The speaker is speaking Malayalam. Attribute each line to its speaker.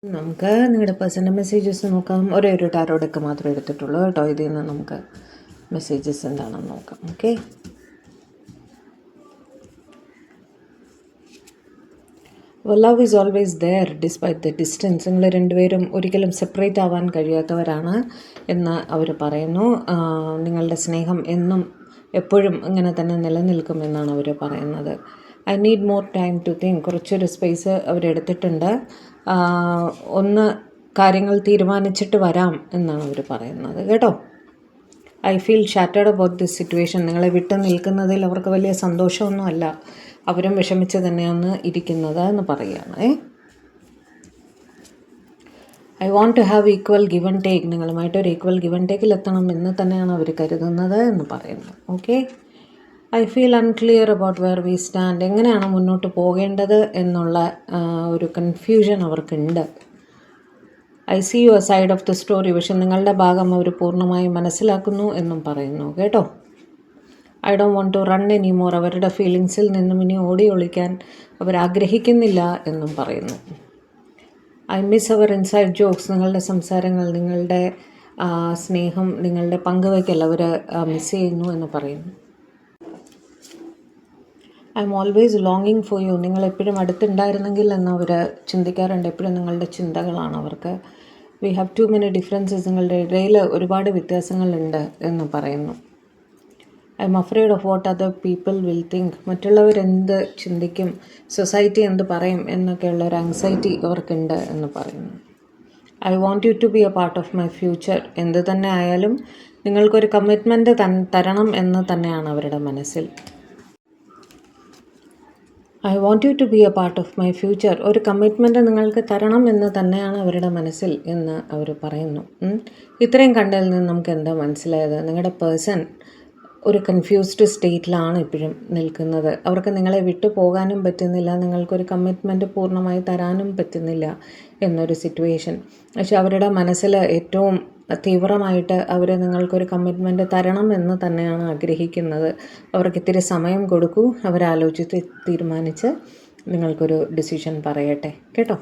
Speaker 1: നമുക്ക് നിങ്ങളുടെ പേഴ്സണൽ മെസ്സേജസ് നോക്കാം. ഒരേ ഒരു ടാരോ ഡെക്ക് മാത്രമേ എടുത്തിട്ടുള്ളൂ കേട്ടോ. ഇതിൽ നിന്ന് നമുക്ക് മെസ്സേജസ് എന്താണെന്ന് നോക്കാം. Okay, love is always there despite the distance. നിങ്ങൾ രണ്ടുപേരും ഒരിക്കലും സെപ്പറേറ്റ് ആവാൻ കഴിയാത്തവരാണ് എന്ന് അവർ പറയുന്നു. നിങ്ങളുടെ സ്നേഹം എന്നും എപ്പോഴും ഇങ്ങനെ തന്നെ നിലനിൽക്കുമെന്നാണ് അവർ പറയുന്നത്. I need more time to think. കുറച്ചൊരു സ്പേസ് അവരെടുത്തിട്ടുണ്ട്. ഒന്ന് കാര്യങ്ങൾ തീരുമാനിച്ചിട്ട് വരാം എന്നാണ് അവർ പറയുന്നത് കേട്ടോ. I feel shattered about this situation. നിങ്ങളെ വിട്ടു നിൽക്കുന്നതിൽ അവർക്ക് വലിയ സന്തോഷമൊന്നുമല്ല. അവരും വിഷമിച്ച് തന്നെയാണ് ഇരിക്കുന്നത് എന്ന് പറയുകയാണ്. I want to have equal give and take. നിങ്ങളുമായിട്ടൊരു ഈക്വൽ ഗിവ് ആൻഡ് ടേക്കിൽ എത്തണം എന്ന് തന്നെയാണ് അവർ കരുതുന്നത് എന്ന് പറയുന്നു. Okay, I feel unclear about where we stand. എങ്ങനെയാണ് മുന്നോട്ട് പോകേണ്ടത് എന്നുള്ള ഒരു കൺഫ്യൂഷൻ അവർക്കുണ്ട്. I see you a side of the story. പക്ഷെ നിങ്ങളുടെ ഭാഗം അവർ പൂർണ്ണമായും മനസ്സിലാക്കുന്നു എന്നും പറയുന്നു കേട്ടോ. I don't want to run any more. അവരുടെ ഫീലിങ്സിൽ നിന്നും ഇനി ഓടി ഒളിക്കാൻ അവർ ആഗ്രഹിക്കുന്നില്ല എന്നും പറയുന്നു. I miss our inside jokes. നിങ്ങളുടെ സംസാരങ്ങൾ, നിങ്ങളുടെ സ്നേഹം, നിങ്ങളുടെ പങ്കുവയ്ക്കൽ അവർ മിസ് ചെയ്യുന്നു എന്ന് പറയുന്നു. ഐ എം ഓൾവേസ് ലോങ്ങിങ് ഫോർ യു. നിങ്ങളെപ്പോഴും അടുത്തുണ്ടായിരുന്നെങ്കിൽ എന്ന് അവർ ചിന്തിക്കാറുണ്ട്. എപ്പോഴും നിങ്ങളുടെ ചിന്തകളാണ് അവർക്ക്. We have too many differences. നിങ്ങളുടെ ഇടയിൽ ഒരുപാട് വ്യത്യാസങ്ങളുണ്ട് എന്ന് പറയുന്നു. I am afraid of what other people will think. മറ്റുള്ളവരെന്ത് ചിന്തിക്കും, സൊസൈറ്റി എന്ത് പറയും എന്നൊക്കെയുള്ള ഒരു ആങ്സൈറ്റി അവർക്കുണ്ട് എന്ന് പറയുന്നു. I want you to be a part of my future. എന്ത് തന്നെ ആയാലും നിങ്ങൾക്കൊരു കമ്മിറ്റ്മെൻറ്റ് തരണം എന്ന് തന്നെയാണ് അവരുടെ മനസ്സിൽ. I want you to be a part of my future. ഒരു കമ്മിറ്റ്മെൻറ്റ് നിങ്ങൾക്ക് തരണം എന്ന് തന്നെയാണ് അവരുടെ മനസ്സിൽ എന്ന് അവർ പറയുന്നു. ഇത്രയും കണ്ടതിൽ നിന്ന് നമുക്ക് എന്താ മനസ്സിലായത്? നിങ്ങളുടെ പേഴ്സൺ ഒരു കൺഫ്യൂസ്ഡ് സ്റ്റേറ്റിലാണ് ഇപ്പോഴും നിൽക്കുന്നത്. അവർക്ക് നിങ്ങളെ വിട്ടു പോകാനും പറ്റുന്നില്ല, നിങ്ങൾക്കൊരു കമ്മിറ്റ്മെൻറ്റ് പൂർണ്ണമായി തരാനും പറ്റുന്നില്ല എന്നൊരു സിറ്റുവേഷൻ. പക്ഷെ അവരുടെ മനസ്സിൽ ഏറ്റവും തീവ്രമായിട്ട് അവർ നിങ്ങൾക്കൊരു കമ്മിറ്റ്മെൻറ്റ് തരണം എന്ന് തന്നെയാണ് ആഗ്രഹിക്കുന്നത്. അവർക്ക് ഇത്തിരി സമയം കൊടുക്കൂ. അവരാലോചിച്ച് തീരുമാനിച്ച് നിങ്ങൾക്കൊരു ഡിസിഷൻ പറയട്ടെ കേട്ടോ.